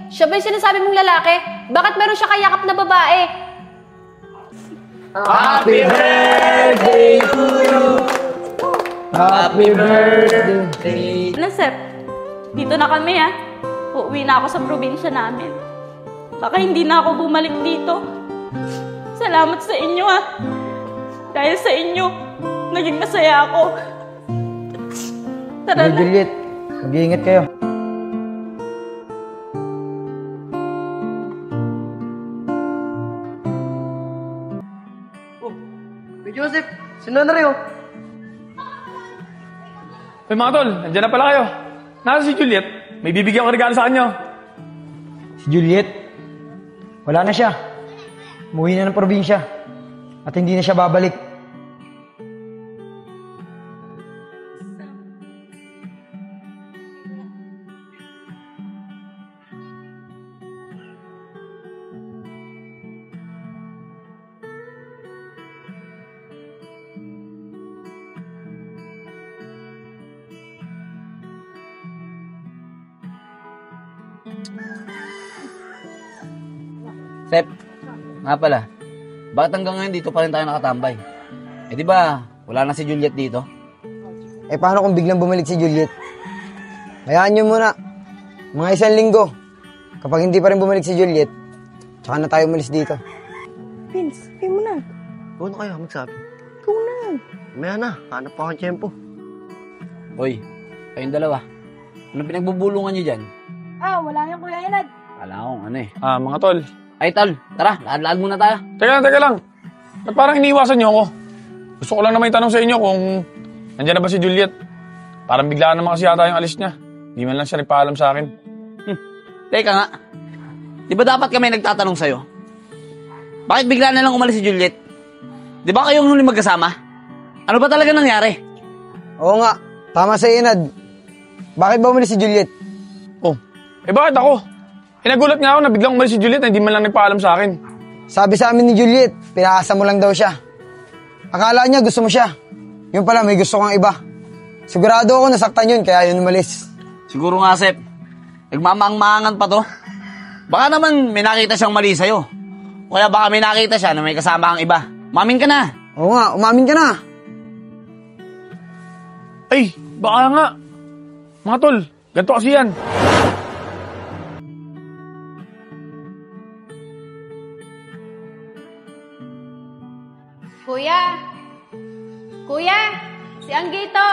Siya ba yung sinasabi mong lalaki? Bakit meron siya kayakap na babae? Happy birthday to you! Happy birthday! Ano, Sep? Dito na kami, ha? Uuwi na ako sa probinsya namin. Baka hindi na ako bumalik dito. Salamat sa inyo, ha? Dahil sa inyo, naging masaya ako. Tara na. Juliet, mag-iingat kayo. Joseph, sino na rin oh? Uy mga tol, nandiyan na pala kayo. Nasa si Juliet, may bibigyan ko regalo sa kanyo. Si Juliet, wala na siya. Umuwi na ng probinsya. At hindi na siya babalik. Sep, nga pala, bakit hanggang ngayon dito pa rin tayo nakatambay? Eh di ba, wala na si Juliet dito? Eh paano kung biglang bumalik si Juliet? Hayaan niyo muna. Mga 1 linggo. Kapag hindi pa rin bumalik si Juliet, tsaka na tayo umalis dito. Vince, kayo mo na. Ikaw na kayo, magsabi. Ikaw na. Maya na, hanap pa akong tiyempo. Hoy, kayong dalawa, anong pinagbubulungan niyo dyan? Wala yung Kuya Enad. Wala akong ano eh. Mga tol. Ay tol, tara, lakad-lakad muna tayo. Teka lang. Ba't parang iniiwasan niyo ako? Gusto ko lang na may tanong sa inyo kung nandiyan na ba si Juliet. Parang biglaan naman kasi yata yung alis niya. Hindi man lang siya nagpaalam sa akin. Teka nga, di ba dapat kami nagtatanong sa'yo? Bakit bigla na lang umalis si Juliet? Di ba kayong huli magkasama? Ano ba talaga nangyari? Oo nga, tama sa Enad. Bakit ba umalis si Juliet? Oh, bakit ako? Nagulat nga ako na biglang umalis si Juliet na hindi man lang nagpaalam sa akin. Sabi sa amin ni Juliet, pinaasa mo lang daw siya. Akala niya gusto mo siya. Yung pala, may gusto kang iba. Sigurado ako nasaktan yun, kaya yun umalis. Siguro nga, Sep. Nagmamaang-maangan pa to. Baka naman may nakita siyang mali sa'yo. O kaya baka may nakita siya na may kasama kang iba. Umamin ka na. Oo nga, umamin ka na. Ay, baka nga. Mga tol, ganito kasi yan. Kuya! Kuya! Si Anggito!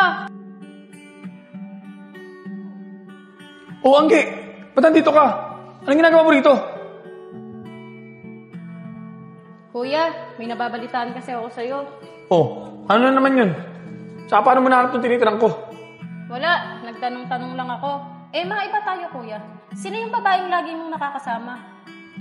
Oh, Anggi, ba't nandito ka? Anong ginagawa mo rito? Kuya, may nababalitaan kasi ako sa'yo. Oh, ano na naman yun? Saka paano mo nahanap itong tinitirang ko? Wala, nagtanong-tanong lang ako. Mga iba tayo, kuya. Sino yung babaeng lagi mong nakakasama?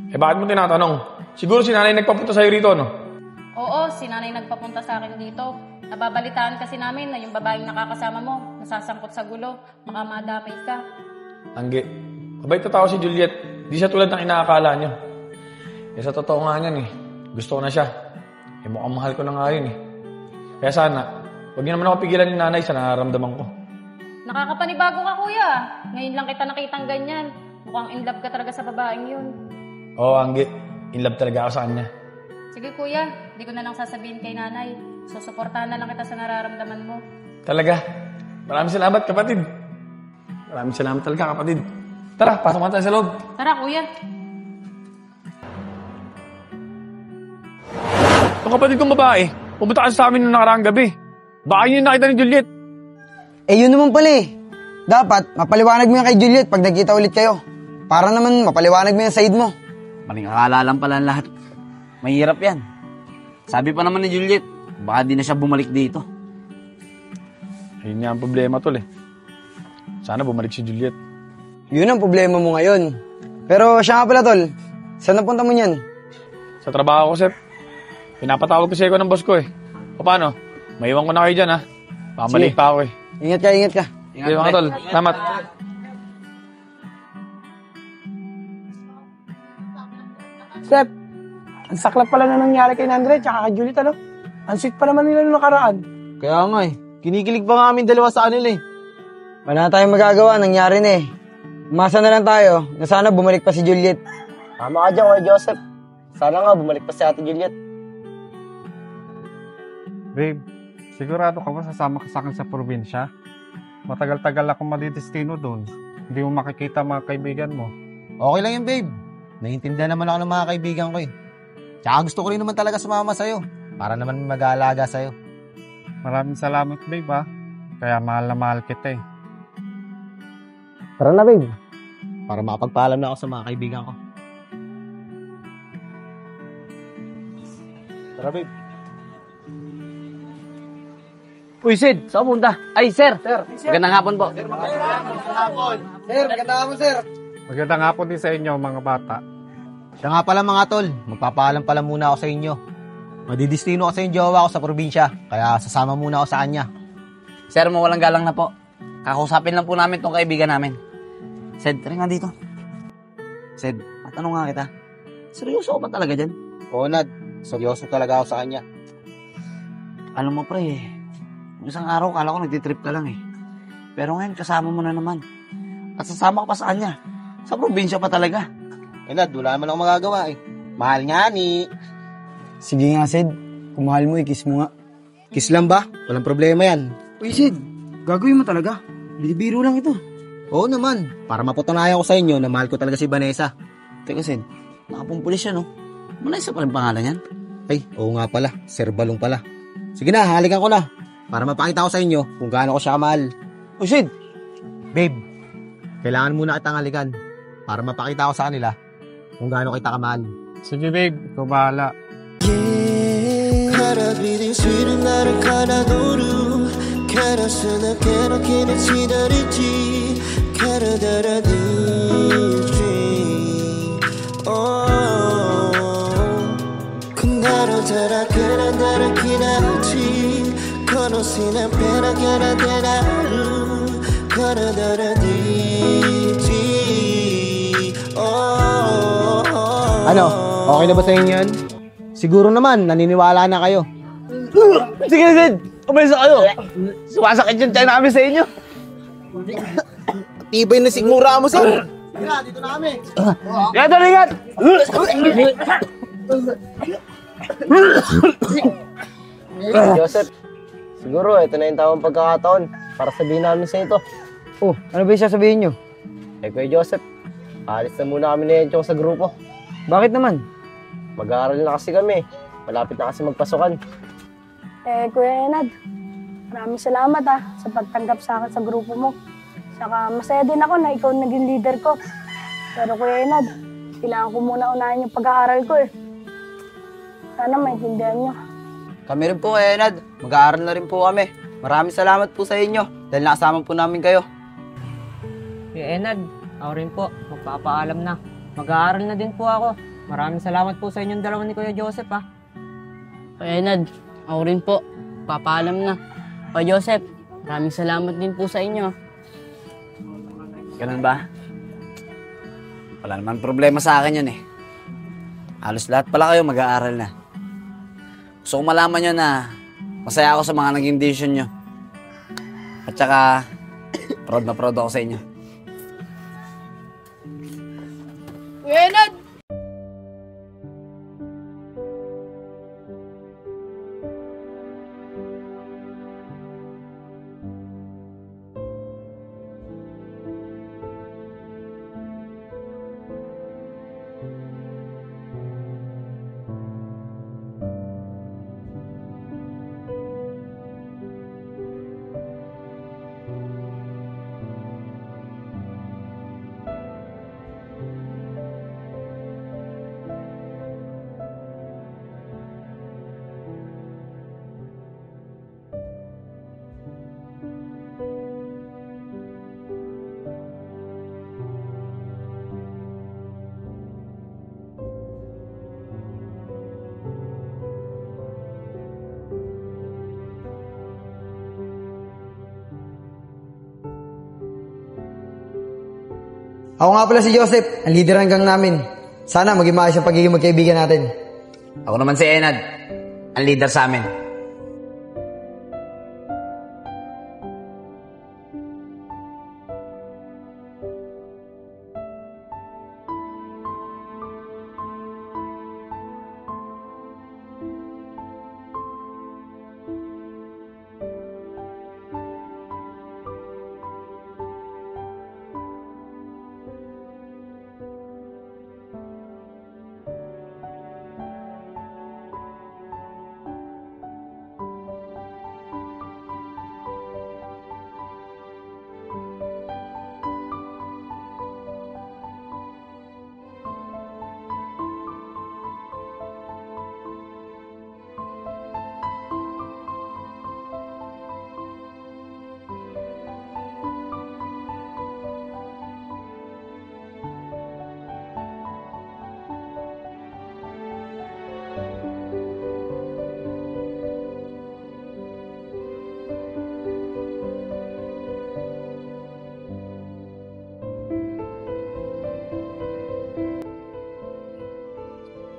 Bakit mo tinatanong? Siguro si nanay nagpapunta sa'yo rito, no? Oo, si nanay nagpapunta sa akin dito. Nababalitaan kasi namin na yung babaeng nakakasama mo, nasasangkot sa gulo, baka madamay ka. Anggi, mabait na tao si Juliet. Di siya tulad ng inaakala niyo. Sa totoo nga niyan gusto ko na siya. Mukhang mahal ko na nga yun Kaya sana, huwag niyo naman ako pigilan ni nanay sa nararamdaman ko. Nakakapanibago ka, kuya. Ngayon lang kita nakitang ganyan. Mukhang in love ka talaga sa babaeng yun. Oo, Anggi. In love talaga ako sa kanya. Sige, kuya. Di ko na lang sasabihin kay nanay. Susuportahan na lang kita sa nararamdaman mo. Talaga. Maraming salamat, kapatid. Maraming salamat talaga, kapatid. Tara, pasok na tayo sa loob. Tara, kuya. Yung kapatid kong babae, pumunta kasi sa amin noong nakaraang gabi. Baka yun yung nakita ni Juliet. Yun naman pala Dapat, mapaliwanag mo yan kay Juliet pag nagkita ulit kayo. Para naman, mapaliwanag mo yan sa side mo. Maling akala lang pala ang lahat. Mahirap yan. Sabi pa naman ni Juliet, baka di na siya bumalik dito. Ayun nga ang problema, tol Sana bumalik si Juliet. Yun ang problema mo ngayon. Pero siya nga pala, tol. Saan napunta mo niyan? Sa trabaho ko, Sep. Pinapatawag kasi ako ng boss ko O paano? Maiwan ko na kayo dyan, ha? Pamalik Sige. pa ako Ingat ka, ingat ka. Sige, mga tol. Salamat. Sep, ang saklap pala na nangyari kay Andre tsaka kay Juliet, ano? Ang sweet pa naman nila nung nakaraan. Kaya nga kinikilig pa nga kami dalawa sa kanila Wala na tayong magagawa, nangyari na umasa na lang tayo na sana bumalik pa si Juliet. Tama ka dyan, Kuya Joseph. Sana nga bumalik pa si Ate Juliet. Babe, sigurado ka ba sasama ka sa akin sa probinsya? Matagal-tagal akong madidestino doon. Hindi mo makikita mga kaibigan mo. Okay lang yun, babe. Naiintindihan naman ako ng mga kaibigan ko eh. Tsaka gusto ko rin naman talaga sumama sa'yo. Para naman mag-aalaga sa'yo. Maraming salamat, babe ha. Kaya mahal na mahal kita eh. Tara na, babe. Para makapagpaalam na ako sa mga kaibigan ko. Tara, babe. Uy, Sid, saan punta? Ay, sir. Magandang hapon po. Sir, maganda mo, sir. Magandang hapon din sa inyo, mga bata. Siya nga pala mga tol, magpapaalam pala muna ako sa inyo. Madidistino kasi yung jowa ko sa probinsya, kaya sasama muna ako sa kanya. Sir, mawalang galang na po. Kakausapin lang po namin tong kaibigan namin. Sid, tara nga dito. Sid, matanong nga kita. Seryoso ka ba talaga dyan? Oo, Nad. Seryoso talaga ako sa kanya. Alam mo, pre, isang araw kala ko nagtitrip ka lang eh. Pero ngayon kasama mo na naman. At sasama ka pa sa kanya. Sa probinsya pa talaga. Nad, wala naman ako magagawa eh. Mahal nga ni. Sige nga, Sid. Kung mahal mo, i-kiss mo nga. Kiss lang ba? Walang problema yan. Uy, Sid. Gagawin mo talaga. Biro lang ito. Oo naman. Para mapatunayan ko sa inyo na mahal ko talaga si Vanessa. Teka, Sid, nakapumpulis siya, no? Manaysa pa rin pangalan yan? Ay, oo nga pala. Sir Balong pala. Sige na, halikan ko na. Para mapakita ko sa inyo kung gaano ko siya kamahal. Oh, Sid! Babe, kailangan muna kitang halikan. Para mapakita ko sa kanila kung gaano kita kamahal. Sige, babe. Ikaw bahala. Ano? Okay na ba sa inyo yan? Siguro naman, naniniwala na kayo. Sige, Sid! Umalis na kayo! Sumasakit yung tiyan namin sa inyo! Tibay na sigmura mo, sir. Dito na kami. Ingat na, ingat! Joseph, siguro ito na yung tamang pagkakataon para sabihin namin sa ito. Oh, ano ba yung sasabihin nyo? Kuya Joseph, alis na muna kami na yung sa grupo. Bakit naman? Mag-aaral na kasi kami. Malapit na kasi magpasukan. Kuya Enad, maraming salamat sa pagtanggap sa akin sa grupo mo. Saka masaya din ako na ikaw naging leader ko. Pero Kuya Enad, kailangan ko muna unahin yung pag-aaral ko eh. Sana maintindihan nyo. Kami rin po, Enad. Mag-aaral na rin po kami. Maraming salamat po sa inyo dahil nakasama po namin kayo. Kuya Enad, ako rin po. Magpapaalam na. Mag-aaral na din po ako. Maraming salamat po sa inyong dalawa ni Kuya Joseph Kuya Enad, ako rin po. Papaalam na. Kuya Joseph, maraming salamat din po sa inyo. Ganun ba? Wala naman problema sa akin yun eh. Halos lahat pala kayo mag-aaral na. Gusto ko malaman nyo na masaya ako sa mga naging decision nyo. At saka, proud na proud ako sa inyo. Kuya Enad! Ako nga pala si Joseph, ang leader ng gang namin. Sana maging maayos ang pagiging magkaibigan natin. Ako naman si Enad, ang leader sa amin.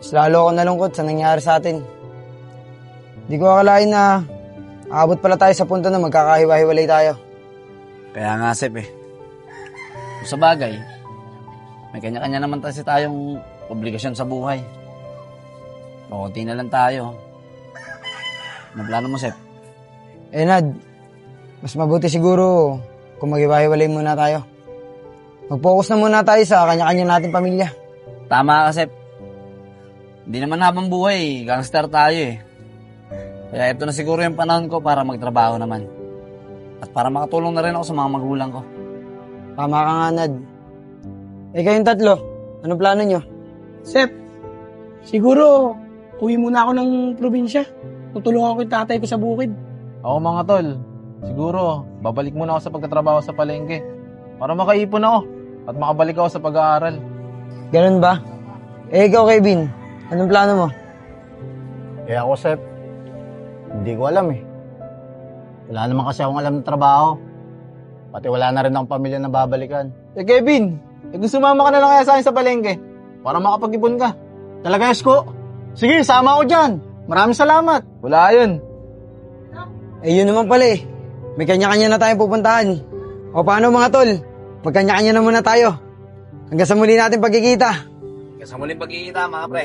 Mas lalo ako nalungkot sa nangyari sa atin. Di ko akalain na aabot pala tayo sa punto na magkakahiwa-hiwalay tayo. Kaya nga, Sep eh. Kung sa bagay, may kanya-kanya naman kasi tayong obligasyon sa buhay. Makunti na lang tayo. Ano plano mo, Sep? Nad, mas mabuti siguro kung maghiwa-hiwalay muna tayo. Mag-focus na muna tayo sa kanya-kanya nating pamilya. Tama ka, Sep. Hindi naman habang buhay, gangster tayo eh. Kaya ito na siguro yung panahon ko para magtrabaho naman. At para makatulong na rin ako sa mga magulang ko. Tama ka nga, Nad. Kayong tatlo, anong plano nyo? Sep, siguro, uwi muna ako ng probinsya. Tutulungan ko yung tatay ko sa bukid. Ako mga tol, siguro, babalik muna ako sa pagtatrabaho sa palengke. Para makaipon ako at makabalik ako sa pag-aaral. Ganun ba? Ikaw, Kevin, anong plano mo? Ako, Sep, hindi ko alam eh. Wala naman kasi akong alam ng trabaho. Pati wala na rin akong pamilya na babalikan. Kevin, gusto sumama ka na lang kaya sa akin sa palengke para makapag-ipon ka. Talaga, Esko? Sige, sama ako dyan. Maraming salamat. Wala yun. Yun naman pala eh. May kanya-kanya na tayong pupuntahan. O paano mga tol? Magkanya-kanya na muna tayo. Hanggang sa muli natin pagkikita. Hanggang sa muling pagkikita, mga pre.